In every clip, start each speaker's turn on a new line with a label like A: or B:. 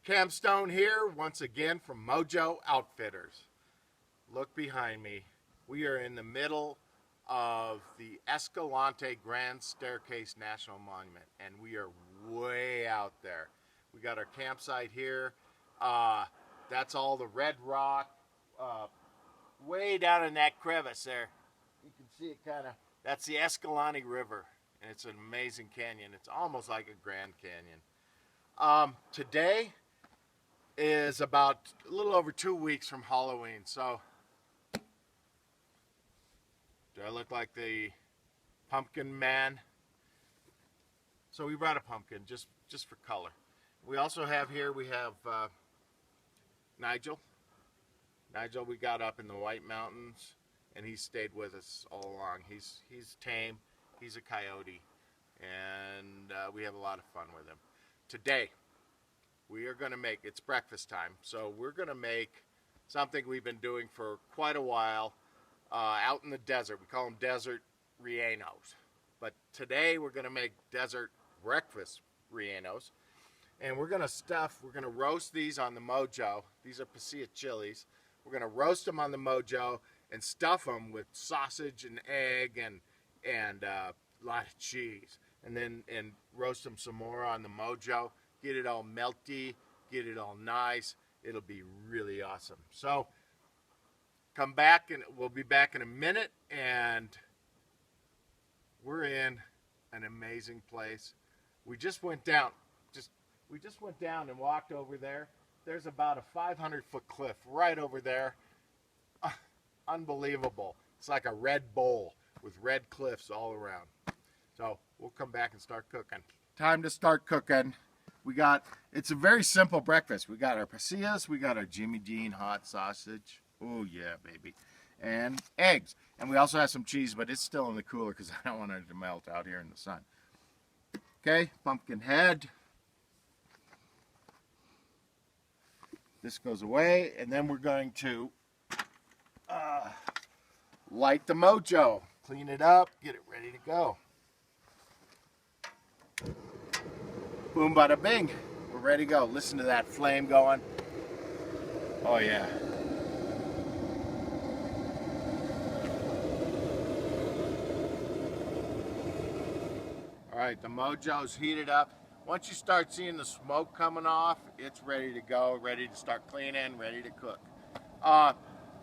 A: Cam Stone here once again from Mojoe Outfitters. Look behind me. We are in the middle of the Escalante Grand Staircase National Monument, and we are way out there. We got our campsite here. That's all the red rock. Way down in that crevice there, you can see it kind of. That's the Escalante River, and it's an amazing canyon. It's almost like a Grand Canyon. Today is about a little over 2 weeks from Halloween, so do I look like the pumpkin man? So we brought a pumpkin just for color. We also have here, we have Nigel. Nigel we got up in the White Mountains, and he stayed with us all along. He's tame, he's a coyote, and we have a lot of fun with him. Today, we are going to make, it's breakfast time, so we're going to make something we've been doing for quite a while out in the desert. We call them desert rellenos. But today we're going to make desert breakfast rellenos. And we're going to roast these on the Mojoe. These are pasilla chilies. We're going to roast them on the Mojoe and stuff them with sausage and egg and a lot of cheese. And then roast them some more on the Mojoe. Get it all melty, get it all nice. It'll be really awesome. So come back, and we'll be back in a minute, and we're in an amazing place. We just went down. We just went down and walked over there. There's about a 500-foot cliff right over there. Unbelievable. It's like a red bowl with red cliffs all around. So we'll come back and start cooking. Time to start cooking. It's a very simple breakfast. We got our pasillas, we got our Jimmy Dean hot sausage. Oh yeah, baby. And eggs. And we also have some cheese, but it's still in the cooler because I don't want it to melt out here in the sun. Okay, pumpkin head. This goes away, and then we're going to light the Mojoe. Clean it up, get it ready to go. Boom, bada bing. We're ready to go. Listen to that flame going. Oh yeah. All right, the Mojoe's heated up. Once you start seeing the smoke coming off, it's ready to go, ready to start cleaning, ready to cook.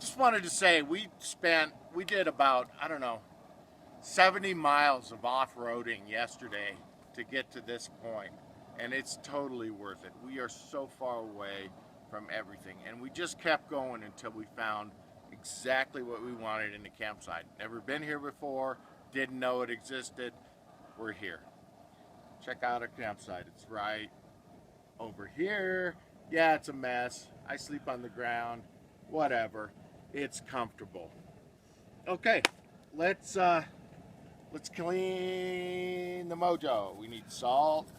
A: Just wanted to say, we did about, 70 miles of off-roading yesterday to get to this point. And it's totally worth it. We are so far away from everything. And we just kept going until we found exactly what we wanted in the campsite. Never been here before, didn't know it existed. We're here. Check out our campsite. It's right over here. Yeah, it's a mess. I sleep on the ground. Whatever. It's comfortable. Okay, let's clean the Mojoe. We need salt.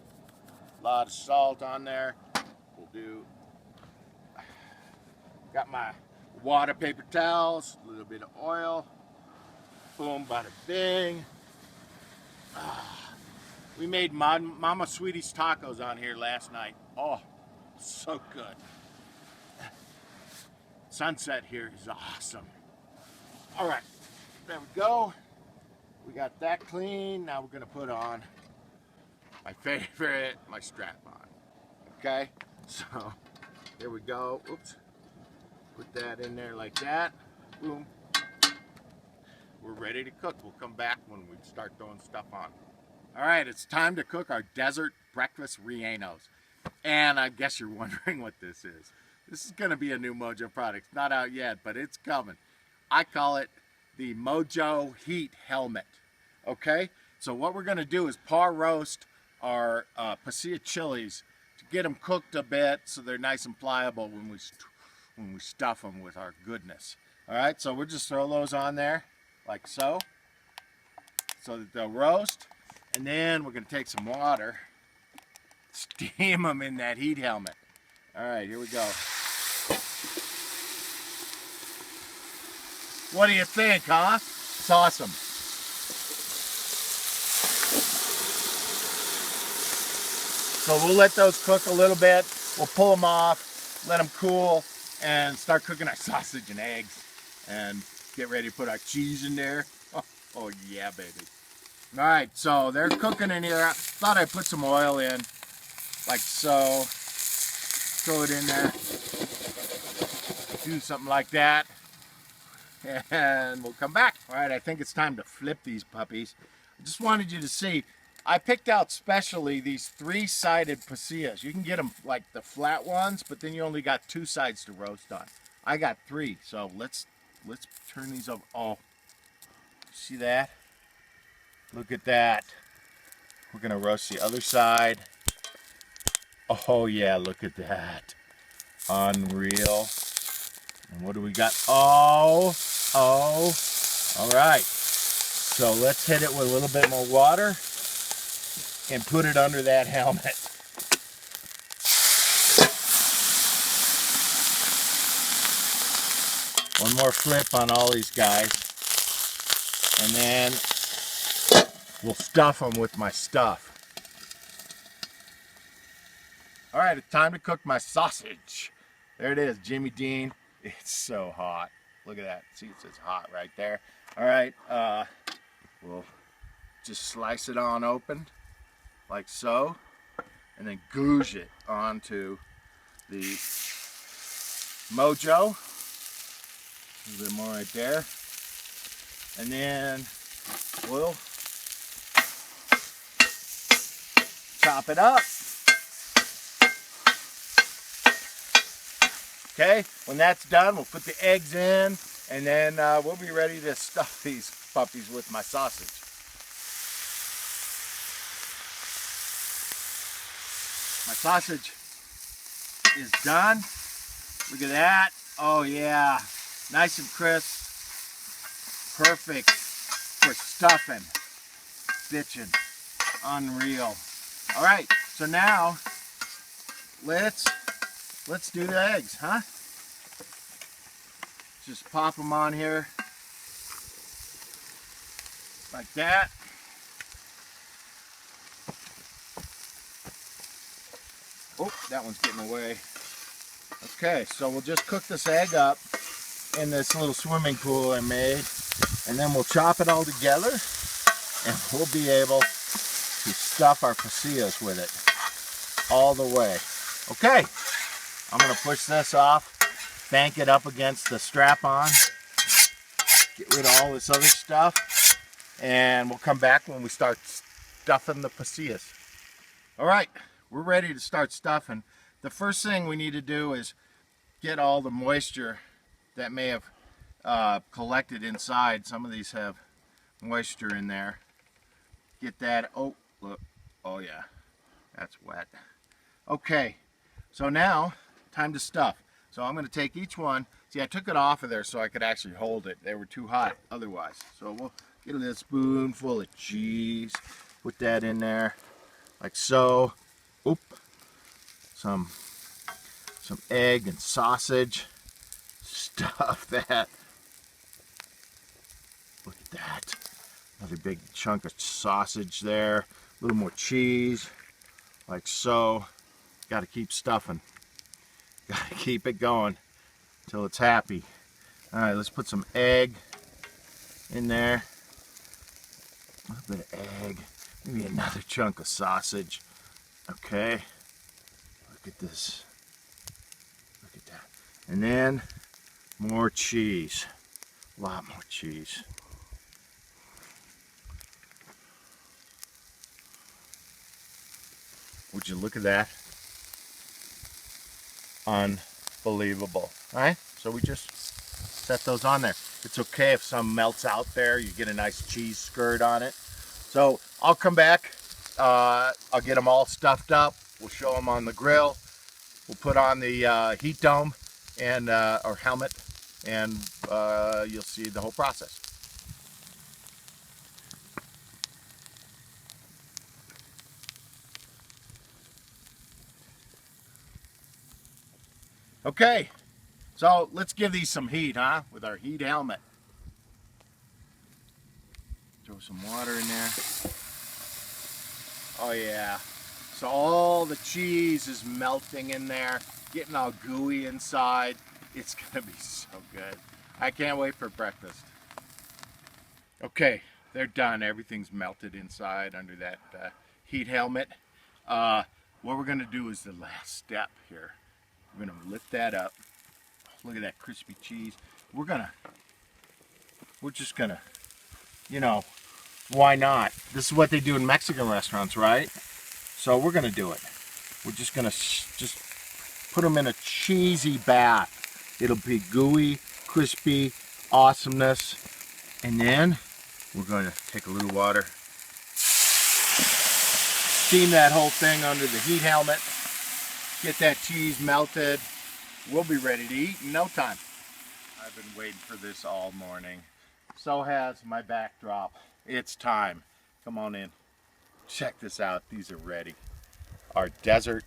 A: A lot of salt on there. Got my water paper towels, a little bit of oil. Boom, bada bing. We made Mama Sweetie's tacos on here last night. Oh, so good. Sunset here is awesome. All right, there we go. We got that clean. Now we're gonna put on my favorite, my strap on. Okay, so here we go. Oops, put that in there like that. Boom. We're ready to cook. We'll come back when we start throwing stuff on. All right, it's time to cook our desert breakfast rellenos. And I guess you're wondering what this is. This is gonna be a new Mojoe product. It's not out yet, but it's coming. I call it the Mojoe Heat Helmet. Okay, so what we're gonna do is par roast our pasilla chilies to get them cooked a bit so they're nice and pliable when we stuff them with our goodness. All right, so we'll just throw those on there like so that they'll roast. And then we're gonna take some water, steam them in that heat helmet. All right, here we go. What do you think, huh? It's awesome. So we'll let those cook a little bit. we'll pull them off, let them cool, and start cooking our sausage and eggs. And get ready to put our cheese in there. Oh yeah, baby. All right, so they're cooking in here. I thought I'd put some oil in, like so. Throw it in there. Do something like that. And we'll come back. All right, I think it's time to flip these puppies. I just wanted you to see, I picked out specially these 3-sided pasillas. You can get them like the flat ones, but then you only got 2 sides to roast on. I got 3, so let's turn these over. Oh, see that? Look at that. We're gonna roast the other side. Oh yeah, look at that. Unreal. And what do we got? Oh, all right. So let's hit it with a little bit more water and put it under that helmet. One more flip on all these guys. And then we'll stuff them with my stuff. All right, it's time to cook my sausage. There it is, Jimmy Dean. It's so hot. Look at that. See, it says hot right there. All right, we'll just slice it on open, like so, and then googe it onto the Mojoe. A little bit more right there. And then we'll chop it up. Okay, when that's done, we'll put the eggs in, and then we'll be ready to stuff these puppies with my sausage. My sausage is done. Look at that. Oh yeah, nice and crisp. Perfect for stuffing. Bitchin'. Unreal. All right, so now let's do the eggs, huh? Just pop them on here like that. Oh, that one's getting away. Okay, so we'll just cook this egg up in this little swimming pool I made, and then we'll chop it all together, and we'll be able to stuff our pasillas with it all the way. Okay, I'm gonna push this off, bank it up against the strap-on, get rid of all this other stuff, and we'll come back when we start stuffing the pasillas. All right, we're ready to start stuffing. The first thing we need to do is get all the moisture that may have collected inside. Some of these have moisture in there. Get that. Oh, look. Oh yeah, that's wet. Okay, so now time to stuff. So I'm going to take each one. See, I took it off of there so I could actually hold it. They were too hot otherwise. So we'll get a little spoonful of cheese. Put that in there like so. Oop. Some egg and sausage. Stuff that. Look at that. Another big chunk of sausage there. A little more cheese. Like so. Got to keep stuffing. Got to keep it going until it's happy. All right, let's put some egg in there. A little bit of egg. Maybe another chunk of sausage. Okay. Look at this. Look at that. And then more cheese. A lot more cheese. Would you look at that? Unbelievable. All right, so we just set those on there. It's okay if some melts out there. You get a nice cheese skirt on it. So I'll come back. I'll get them all stuffed up. We'll show them on the grill. We'll put on the heat dome and or helmet, and you'll see the whole process. Okay, so let's give these some heat, huh? With our heat helmet. Throw some water in there. Oh yeah, So all the cheese is melting in there, getting all gooey inside. It's gonna be so good. I can't wait for breakfast. Okay, they're done. Everything's melted inside under that heat helmet. What we're gonna do is the last step here. We're gonna lift that up. Look at that crispy cheese. We're just gonna, you know, why not? This is what they do in Mexican restaurants, right? So we're gonna do it. We're just gonna just put them in a cheesy bath. It'll be gooey, crispy, awesomeness. And then we're gonna take a little water, steam that whole thing under the heat helmet, get that cheese melted. We'll be ready to eat in no time. I've been waiting for this all morning. So has my backdrop. It's time. Come on in. Check this out. These are ready. Our desert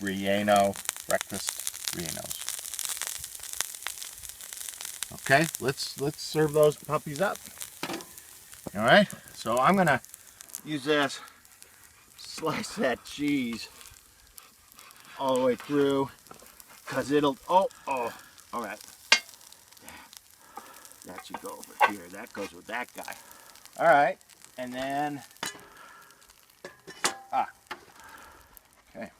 A: relleno breakfast rellenos. Okay, let's serve those puppies up. All right. So I'm gonna use this. Slice that cheese all the way through, cause it'll. Oh. All right. That should go over here. That goes with that guy. All right, and then, okay.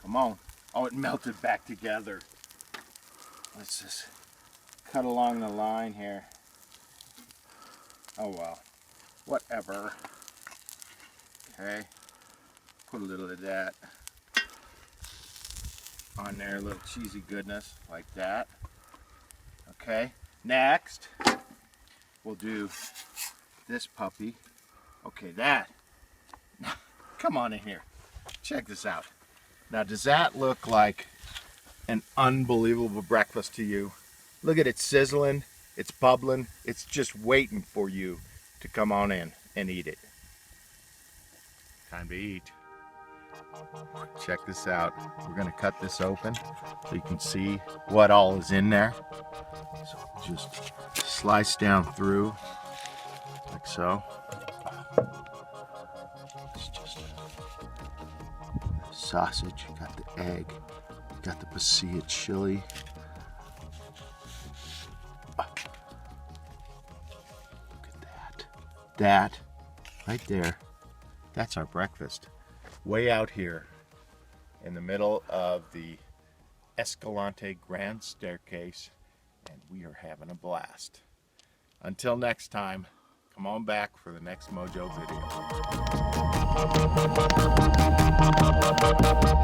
A: Come on. Oh, it melted back together. Let's just cut along the line here. Oh well, whatever. Okay, put a little of that on there, a little cheesy goodness like that. Okay, next we'll do this puppy. Okay, that. Come on in here. Check this out. Now, does that look like an unbelievable breakfast to you? Look at it sizzling, it's bubbling, it's just waiting for you to come on in and eat it. Time to eat. Check this out. We're gonna cut this open so you can see what all is in there. So just slice down through like so. It's just sausage, you got the egg, you got the pasilla chili. Look at that. That right there, that's our breakfast. Way out here in the middle of the Escalante Grand Staircase, and we are having a blast. Until next time, come on back for the next Mojoe video.